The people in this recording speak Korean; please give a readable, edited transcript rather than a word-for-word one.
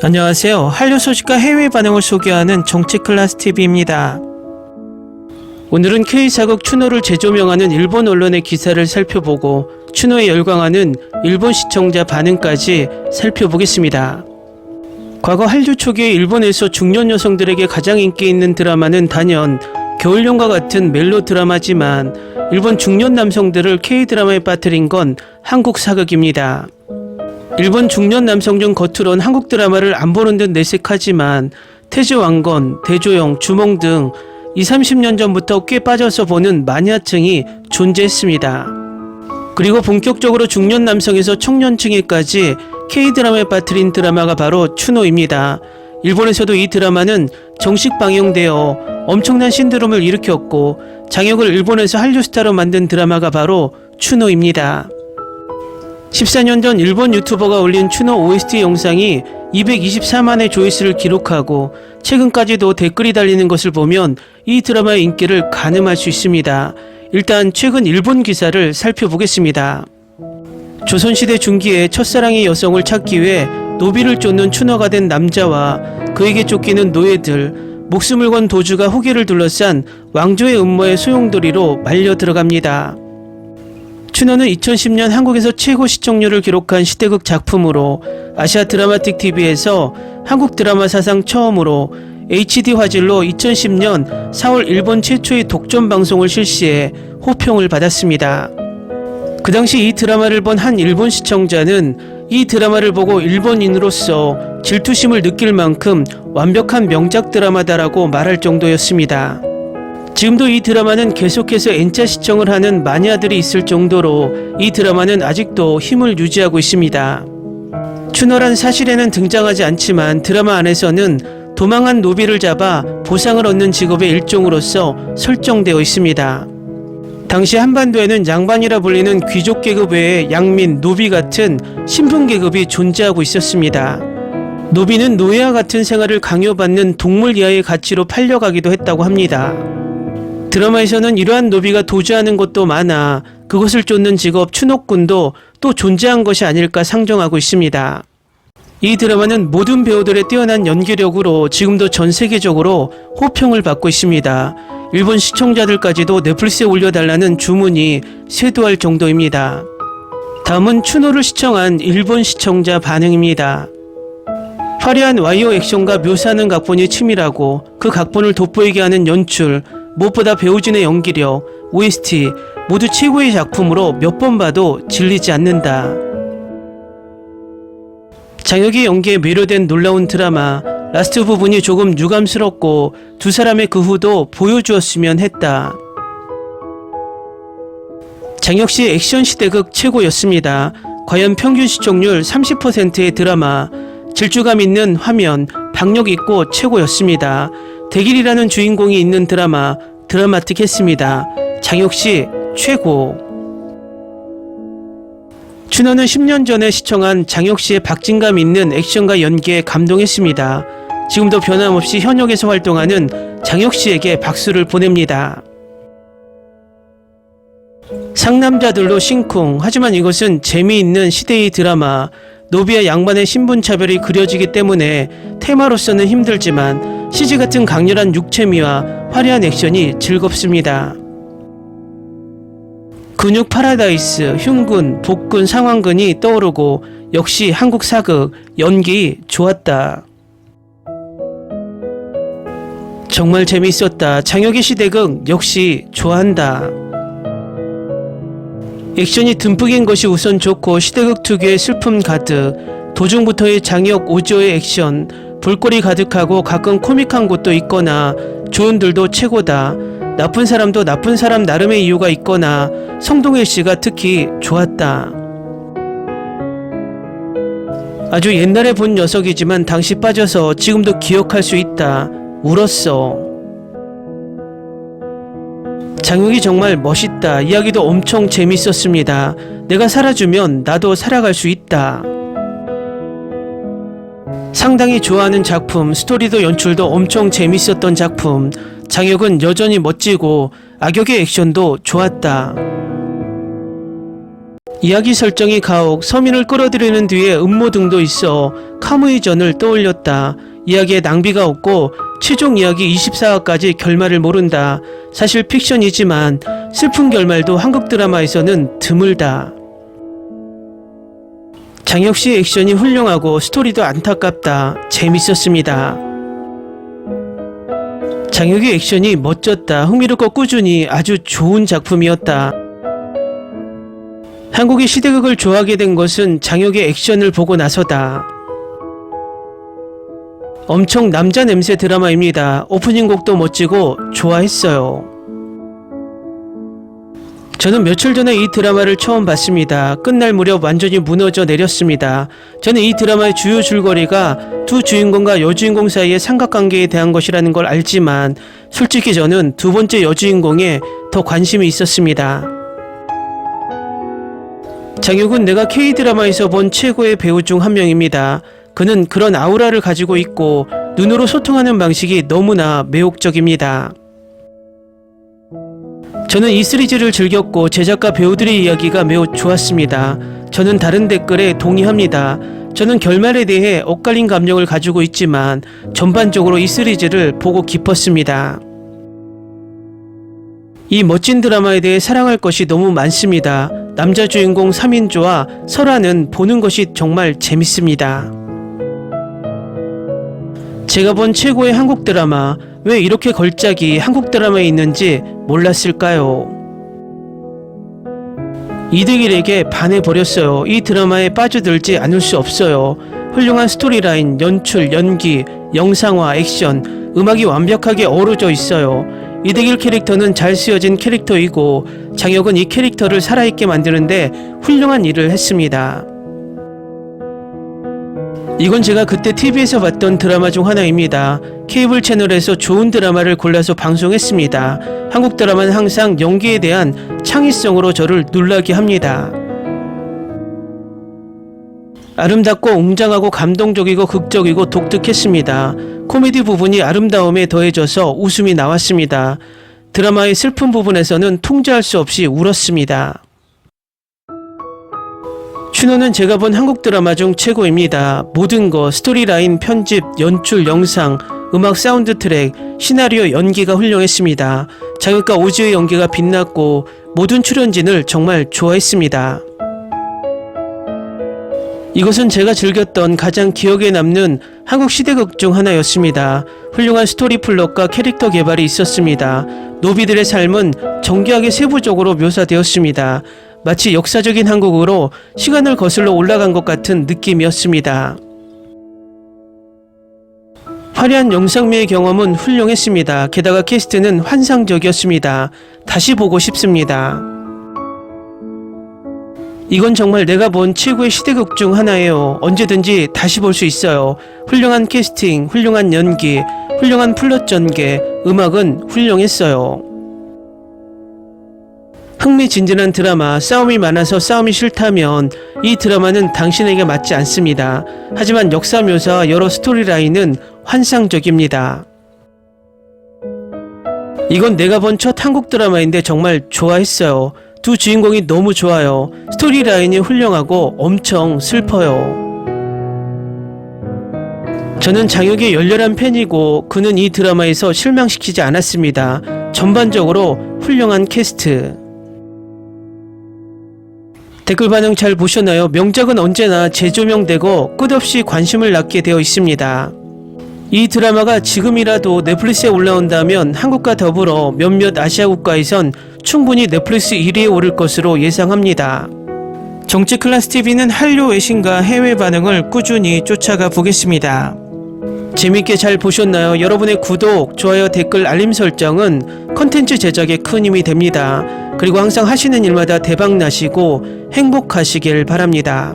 안녕하세요. 한류 소식과 해외 반응을 소개하는 정치클래스TV입니다. 오늘은 K사극 추노를 재조명하는 일본 언론의 기사를 살펴보고 추노에 열광하는 일본 시청자 반응까지 살펴보겠습니다. 과거 한류 초기에 일본에서 중년 여성들에게 가장 인기 있는 드라마는 단연 겨울연가 같은 멜로 드라마지만 일본 중년 남성들을 K드라마에 빠뜨린 건 한국 사극입니다. 일본 중년 남성 중 겉으론 한국 드라마를 안 보는 듯 내색하지만 태조왕건, 대조영, 주몽 등 20-30년 전부터 꽤 빠져서 보는 마니아층이 존재했습니다. 그리고 본격적으로 중년 남성에서 청년층에까지 K드라마에 빠뜨린 드라마가 바로 추노입니다. 일본에서도 이 드라마는 정식 방영되어 엄청난 신드롬을 일으켰고 장혁을 일본에서 한류 스타로 만든 드라마가 바로 추노입니다. 14년 전 일본 유튜버가 올린 추노 OST 영상이 224만의 조회수를 기록하고 최근까지도 댓글이 달리는 것을 보면 이 드라마의 인기를 가늠할 수 있습니다. 일단 최근 일본 기사를 살펴보겠습니다. 조선시대 중기에 첫사랑의 여성을 찾기 위해 노비를 쫓는 추노가 된 남자와 그에게 쫓기는 노예들, 목숨을 건 도주가 후계를 둘러싼 왕조의 음모의 소용돌이로 말려 들어갑니다. 추노는 2010년 한국에서 최고 시청률을 기록한 시대극 작품으로 아시아 드라마틱 TV에서 한국 드라마 사상 처음으로 HD 화질로 2010년 4월 일본 최초의 독점 방송을 실시해 호평을 받았습니다. 그 당시 이 드라마를 본 한 일본 시청자는 이 드라마를 보고 일본인으로서 질투심을 느낄 만큼 완벽한 명작 드라마다라고 말할 정도였습니다. 지금도 이 드라마는 계속해서 N차 시청을 하는 마니아들이 있을 정도로 이 드라마는 아직도 힘을 유지하고 있습니다. 추노란 사실에는 등장하지 않지만 드라마 안에서는 도망한 노비를 잡아 보상을 얻는 직업의 일종으로서 설정되어 있습니다. 당시 한반도에는 양반이라 불리는 귀족 계급 외에 양민, 노비 같은 신분 계급이 존재하고 있었습니다. 노비는 노예와 같은 생활을 강요받는 동물 이하의 가치로 팔려가기도 했다고 합니다. 드라마에서는 이러한 노비가 도주하는 것도 많아 그것을 쫓는 직업 추노꾼도 또 존재한 것이 아닐까 상정하고 있습니다. 이 드라마는 모든 배우들의 뛰어난 연기력으로 지금도 전 세계적으로 호평을 받고 있습니다. 일본 시청자들까지도 넷플릭스에 올려달라는 주문이 쇄도할 정도입니다. 다음은 추노를 시청한 일본 시청자 반응입니다. 화려한 와이어 액션과 묘사하는 각본이 치밀하고 그 각본을 돋보이게 하는 연출, 무엇보다 배우진의 연기력, OST 모두 최고의 작품으로 몇 번 봐도 질리지 않는다. 장혁의 연기에 매료된 놀라운 드라마, 라스트 부분이 조금 유감스럽고 두 사람의 그 후도 보여주었으면 했다. 장혁씨의 액션 시대극 최고였습니다. 과연 평균 시청률 30%의 드라마, 질주감 있는 화면, 박력 있고 최고였습니다. 대길이라는 주인공이 있는 드라마, 드라마틱했습니다. 장혁씨 최고. 추노는 10년 전에 시청한 장혁씨의 박진감 있는 액션과 연기에 감동했습니다. 지금도 변함없이 현역에서 활동하는 장혁씨에게 박수를 보냅니다. 상남자들로 심쿵. 하지만 이것은 재미있는 시대의 드라마, 노비와 양반의 신분차별이 그려지기 때문에 테마로서는 힘들지만 CG 같은 강렬한 육체미와 화려한 액션이 즐겁습니다. 근육 파라다이스, 흉근, 복근, 상완근이 떠오르고 역시 한국 사극, 연기 좋았다. 정말 재미있었다. 장혁의 시대극 역시 좋아한다. 액션이 듬뿍인 것이 우선 좋고 시대극 특유의 슬픔 가득, 도중부터의 장혁 오조의 액션, 볼거리 가득하고 가끔 코믹한 곳도 있거나 조연들도 최고다. 나쁜 사람도 나쁜 사람 나름의 이유가 있거나 성동일 씨가 특히 좋았다. 아주 옛날에 본 녀석이지만 당시 빠져서 지금도 기억할 수 있다. 울었어. 장혁이 정말 멋있다. 이야기도 엄청 재밌었습니다. 내가 살아주면 나도 살아갈 수 있다. 상당히 좋아하는 작품, 스토리도 연출도 엄청 재밌었던 작품. 장혁은 여전히 멋지고 악역의 액션도 좋았다. 이야기 설정이 가혹, 서민을 끌어들이는 뒤에 음모 등도 있어 카무이전을 떠올렸다. 이야기에 낭비가 없고 최종 이야기 24화까지 결말을 모른다. 사실 픽션이지만 슬픈 결말도 한국 드라마에서는 드물다. 장혁씨의 액션이 훌륭하고 스토리도 안타깝다. 재밌었습니다. 장혁의 액션이 멋졌다. 흥미롭고 꾸준히 아주 좋은 작품이었다. 한국의 시대극을 좋아하게 된 것은 장혁의 액션을 보고 나서다. 엄청 남자 냄새 드라마입니다. 오프닝 곡도 멋지고 좋아했어요. 저는 며칠 전에 이 드라마를 처음 봤습니다. 끝날 무렵 완전히 무너져 내렸습니다. 저는 이 드라마의 주요 줄거리가 두 주인공과 여주인공 사이의 삼각관계에 대한 것이라는 걸 알지만 솔직히 저는 두 번째 여주인공에 더 관심이 있었습니다. 장혁은 내가 K드라마에서 본 최고의 배우 중 한 명입니다. 그는 그런 아우라를 가지고 있고 눈으로 소통하는 방식이 너무나 매혹적입니다. 저는 이 시리즈를 즐겼고 제작과 배우들의 이야기가 매우 좋았습니다. 저는 다른 댓글에 동의합니다. 저는 결말에 대해 엇갈린 감정을 가지고 있지만 전반적으로 이 시리즈를 보고 깊었습니다. 이 멋진 드라마에 대해 사랑할 것이 너무 많습니다. 남자 주인공 3인조와 설아는 보는 것이 정말 재밌습니다. 제가 본 최고의 한국 드라마, 왜 이렇게 걸작이 한국 드라마에 있는지 몰랐을까요? 이득일에게 반해버렸어요. 이 드라마에 빠져들지 않을 수 없어요. 훌륭한 스토리라인, 연출, 연기, 영상화, 액션, 음악이 완벽하게 어우러져 있어요. 이득일 캐릭터는 잘 쓰여진 캐릭터이고 장혁은 이 캐릭터를 살아있게 만드는데 훌륭한 일을 했습니다. 이건 제가 그때 TV에서 봤던 드라마 중 하나입니다. 케이블 채널에서 좋은 드라마를 골라서 방송했습니다. 한국 드라마는 항상 연기에 대한 창의성으로 저를 놀라게 합니다. 아름답고 웅장하고 감동적이고 극적이고 독특했습니다. 코미디 부분이 아름다움에 더해져서 웃음이 나왔습니다. 드라마의 슬픈 부분에서는 통제할 수 없이 울었습니다. 춘호는 제가 본 한국 드라마 중 최고입니다. 모든 거, 스토리라인, 편집, 연출, 영상, 음악, 사운드 트랙, 시나리오, 연기가 훌륭했습니다. 장혁과 오지의 연기가 빛났고 모든 출연진을 정말 좋아했습니다. 이것은 제가 즐겼던 가장 기억에 남는 한국 시대극 중 하나였습니다. 훌륭한 스토리 플롯과 캐릭터 개발이 있었습니다. 노비들의 삶은 정교하게 세부적으로 묘사되었습니다. 마치 역사적인 한국으로 시간을 거슬러 올라간 것 같은 느낌이었습니다. 화려한 영상미의 경험은 훌륭했습니다. 게다가 캐스트는 환상적이었습니다. 다시 보고 싶습니다. 이건 정말 내가 본 최고의 시대극 중 하나예요. 언제든지 다시 볼 수 있어요. 훌륭한 캐스팅, 훌륭한 연기, 훌륭한 플롯 전개, 음악은 훌륭했어요. 흥미진진한 드라마, 싸움이 많아서 싸움이 싫다면 이 드라마는 당신에게 맞지 않습니다. 하지만 역사 묘사와 여러 스토리라인은 환상적입니다. 이건 내가 본 첫 한국 드라마인데 정말 좋아했어요. 두 주인공이 너무 좋아요. 스토리라인이 훌륭하고 엄청 슬퍼요. 저는 장혁의 열렬한 팬이고 그는 이 드라마에서 실망시키지 않았습니다. 전반적으로 훌륭한 캐스트. 댓글 반응 잘 보셨나요? 명작은 언제나 재조명되고 끝없이 관심을 낳게 되어 있습니다. 이 드라마가 지금이라도 넷플릭스에 올라온다면 한국과 더불어 몇몇 아시아 국가에선 충분히 넷플릭스 1위에 오를 것으로 예상합니다. 정치 클래스 TV는 한류 외신과 해외 반응을 꾸준히 쫓아가 보겠습니다. 재밌게 잘 보셨나요? 여러분의 구독, 좋아요, 댓글, 알림 설정은 컨텐츠 제작에 큰 힘이 됩니다. 그리고 항상 하시는 일마다 대박 나시고 행복하시길 바랍니다.